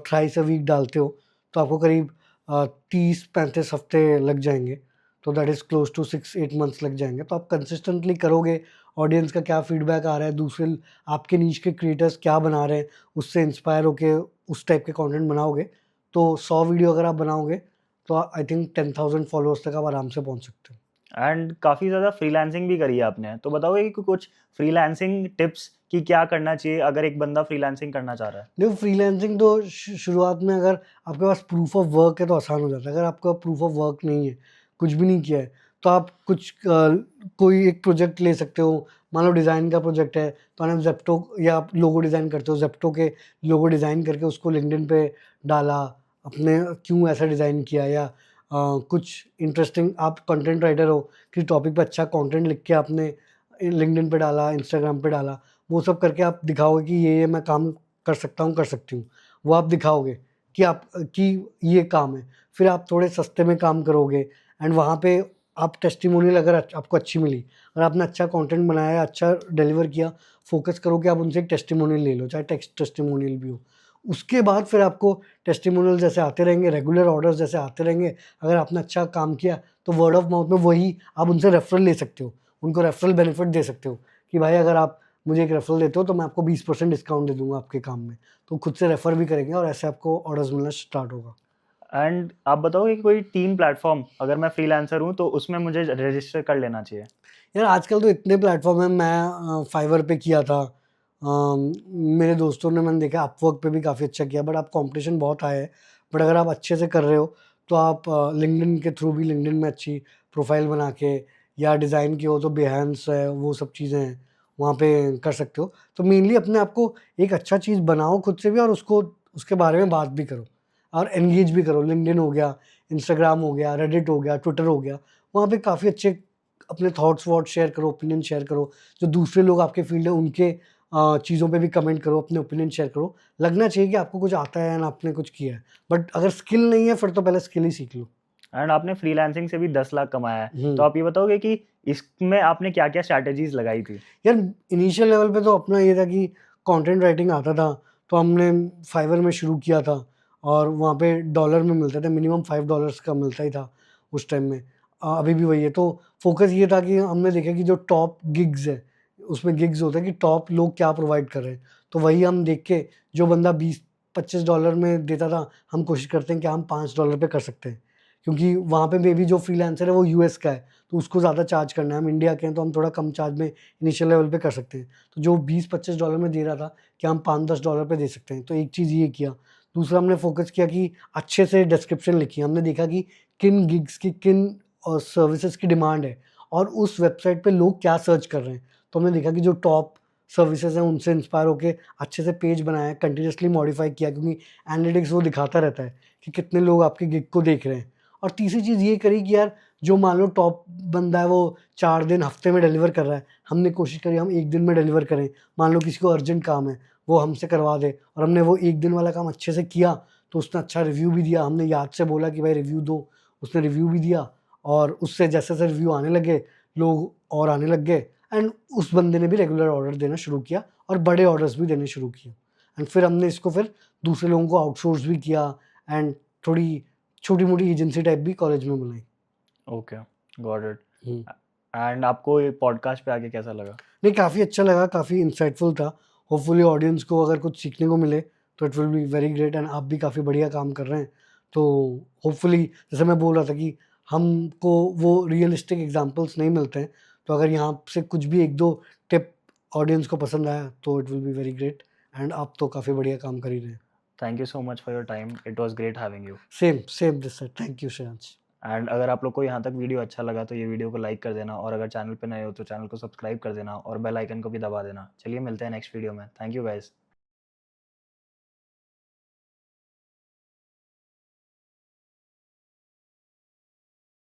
थ्राइस अ वीक डालते हो, तो आपको करीब 30-35 हफ्ते लग जाएँगे। तो that is close to 6-8 months लग जाएँगे। तो आप कंसिस्टेंटली करोगे, ऑडियंस का क्या फीडबैक आ रहा है, दूसरे आपके नीश के क्रिएटर्स क्या बना रहे हैं, उससे इंस्पायर होके उस टाइप के कंटेंट बनाओगे, तो 100 वीडियो अगर आप बनाओगे, तो आई थिंक 10,000 फॉलोअर्स तक आप आराम से पहुँच सकते हो। एंड काफ़ी ज़्यादा फ्रीलांसिंग भी करी है आपने, तो बताओगे कि कुछ फ्रीलांसिंग टिप्स कि क्या करना चाहिए अगर एक बंदा फ्रीलांसिंग करना चाह रहा है? देखो फ्रीलांसिंग तो शुरुआत में अगर आपके पास प्रूफ ऑफ वर्क है तो आसान हो जाता है। अगर आपका प्रूफ ऑफ वर्क नहीं है, कुछ भी नहीं किया है, तो आप कुछ कोई एक प्रोजेक्ट ले सकते हो। मान लो डिज़ाइन का प्रोजेक्ट है, तो आप ज़ेप्टो या आप लोगो डिज़ाइन करते हो, ज़ेप्टो के लोगो डिज़ाइन करके उसको लिंक्डइन पे डाला, अपने क्यों ऐसा डिज़ाइन किया या कुछ इंटरेस्टिंग आप कंटेंट राइटर हो, किसी टॉपिक पे अच्छा कंटेंट लिख के आपने लिंक्डइन पे डाला, इंस्टाग्राम पे डाला, वो सब करके आप दिखाओगे कि ये मैं काम कर सकता हूँ, कर सकती हूँ। वो आप दिखाओगे कि आप कि ये काम है। फिर आप थोड़े सस्ते में काम करोगे एंड वहाँ पे आप टेस्टिमोनियल अगर आपको अच्छी मिली, अगर आपने अच्छा कंटेंट बनाया, अच्छा डिलीवर किया, फ़ोकस करो कि आप उनसे एक टेस्टिमोनियल ले लो, चाहे टेक्स्ट टेस्टिमोनियल भी हो। उसके बाद फिर आपको टेस्टिमोनियल जैसे आते रहेंगे, रेगुलर ऑर्डर्स जैसे आते रहेंगे, अगर आपने अच्छा काम किया, तो वर्ड ऑफ माउथ में वही आप उनसे रेफ़रल ले सकते हो। उनको रेफ़रल बेनिफिट दे सकते हो कि भाई अगर आप मुझे एक रेफ़रल देते हो तो मैं आपको 20% डिस्काउंट दे दूँगा आपके काम में। तो खुद से रेफ़र भी करेंगे और ऐसे आपको ऑर्डर्स मिलना स्टार्ट होगा। एंड आप बताओगे कि कोई टीम प्लेटफ़ॉर्म अगर मैं फ्रीलांसर हूँ तो उसमें मुझे रजिस्टर कर लेना चाहिए? यार आजकल तो इतने प्लेटफ़ॉर्म हैं, मैं फाइवर पे किया था। मेरे दोस्तों ने मैंने देखा अपवर्क पे भी काफ़ी अच्छा किया बट अब कॉम्पिटिशन बहुत हाई है। बट अगर आप अच्छे से कर रहे हो तो आप लिंक्डइन के थ्रू भी लिंक्डइन में अच्छी प्रोफ़ाइल बना के या डिज़ाइन की हो तो बिहेंस है, वो सब चीज़ें हैं, वहाँ पे कर सकते हो। तो मेनली अपने आप को एक अच्छा चीज़ बनाओ खुद से भी और उसको उसके बारे में बात भी करो और एंगेज भी करो। लिंक्डइन हो गया, इंस्टाग्राम हो गया, रेडिट हो गया, ट्विटर हो गया, वहाँ पे काफ़ी अच्छे अपने थॉट्स वॉट्स शेयर करो, ओपिनियन शेयर करो। जो दूसरे लोग आपके फ़ील्ड है उनके चीज़ों पे भी कमेंट करो, अपने ओपिनियन शेयर करो। लगना चाहिए कि आपको कुछ आता है एंड आपने कुछ किया है। बट अगर स्किल नहीं है फिर तो पहले स्किल ही सीख लो। एंड आपने फ्रीलांसिंग से भी 10 लाख कमाया है, तो हम्म आप ये बताओगे कि इसमें आपने क्या क्या स्ट्रैटेजीज लगाई थी? यार इनिशियल लेवल पे तो अपना ये था कि कंटेंट राइटिंग आता था, तो हमने फाइवर में शुरू किया था और वहाँ पे डॉलर में मिलते थे, मिनिमम $5 का मिलता ही था उस टाइम में। अभी भी वही है। तो फोकस ये था कि हमने देखा कि जो टॉप गिग्स है, उसमें गिग्स होते हैं कि टॉप लोग क्या प्रोवाइड कर रहे हैं, तो वही हम देख के जो बंदा $20-25 में देता था, हम कोशिश करते हैं कि हम $5 पे कर सकते हैं, क्योंकि वहाँ पे मे बी जो फ्रीलांसर है वो यूएस का है, तो उसको ज़्यादा चार्ज करना है। हम इंडिया के हैं तो हम थोड़ा कम चार्ज में इनिशियल लेवल पे कर सकते हैं। तो जो $20-25 में दे रहा था, क्या हम $5-10 पे दे सकते हैं। तो एक चीज़ ये किया। दूसरा हमने फ़ोकस किया कि अच्छे से डिस्क्रिप्शन लिखी। हमने देखा कि किन गिग्स की, किन सर्विसेज़ की डिमांड है और उस वेबसाइट पे लोग क्या सर्च कर रहे हैं। तो हमने देखा कि जो टॉप सर्विसेज़ हैं उनसे इंस्पायर होके अच्छे से पेज बनाया, कंटीन्यूअसली मॉडिफ़ाई किया, क्योंकि एनालिटिक्स वो दिखाता रहता है कि कितने लोग आपके गिग को देख रहे हैं। और तीसरी चीज़ ये करी कि यार जो मान लो टॉप बंदा है वो 4 दिन हफ्ते में डिलीवर कर रहा है, हमने कोशिश करी हम 1 दिन में डिलीवर करें। मान लो किसी को अर्जेंट काम है, वो हमसे करवा दे और हमने वो 1 दिन वाला काम अच्छे से किया, तो उसने अच्छा रिव्यू भी दिया। हमने याद से बोला कि भाई रिव्यू दो, उसने रिव्यू भी दिया और उससे जैसे-जैसे रिव्यू आने लगे, लोग और आने लग गए एंड उस बंदे ने भी रेगुलर ऑर्डर देना शुरू किया और बड़े ऑर्डर्स भी देने शुरू किए। एंड फिर हमने इसको फिर दूसरे लोगों को आउटसोर्स भी किया एंड थोड़ी छोटी-मोटी एजेंसी टाइप भी कॉलेज में बनाई। Okay, got it. Hmm. And आपको ये पॉडकास्ट पे आके कैसा लगा? नहीं, काफ़ी अच्छा लगा, काफ़ी इंसाइटफुल था। होपफुली ऑडियंस को अगर कुछ सीखने को मिले तो it will be very great and आप भी काफ़ी बढ़िया काम कर रहे हैं। तो होपफुली जैसे मैं बोल रहा था कि हमको वो रियलिस्टिक एग्ज़ाम्पल्स नहीं मिलते हैं, तो अगर यहाँ से कुछ भी 1-2 टिप ऑडियंस को पसंद आया तो it will be very great and आप तो काफ़ी बढ़िया काम कर ही रहे हैं। Thank you so much for your time, it was great having you. Same this side. Thank you Shreyansh. And अगर आप लोग को यहाँ तक वीडियो अच्छा लगा तो ये वीडियो को लाइक कर देना, और अगर चैनल पे नए हो तो चैनल को सब्सक्राइब कर देना और बेल आइकन को भी दबा देना। चलिए मिलते हैं नेक्स्ट वीडियो में। Thank you guys.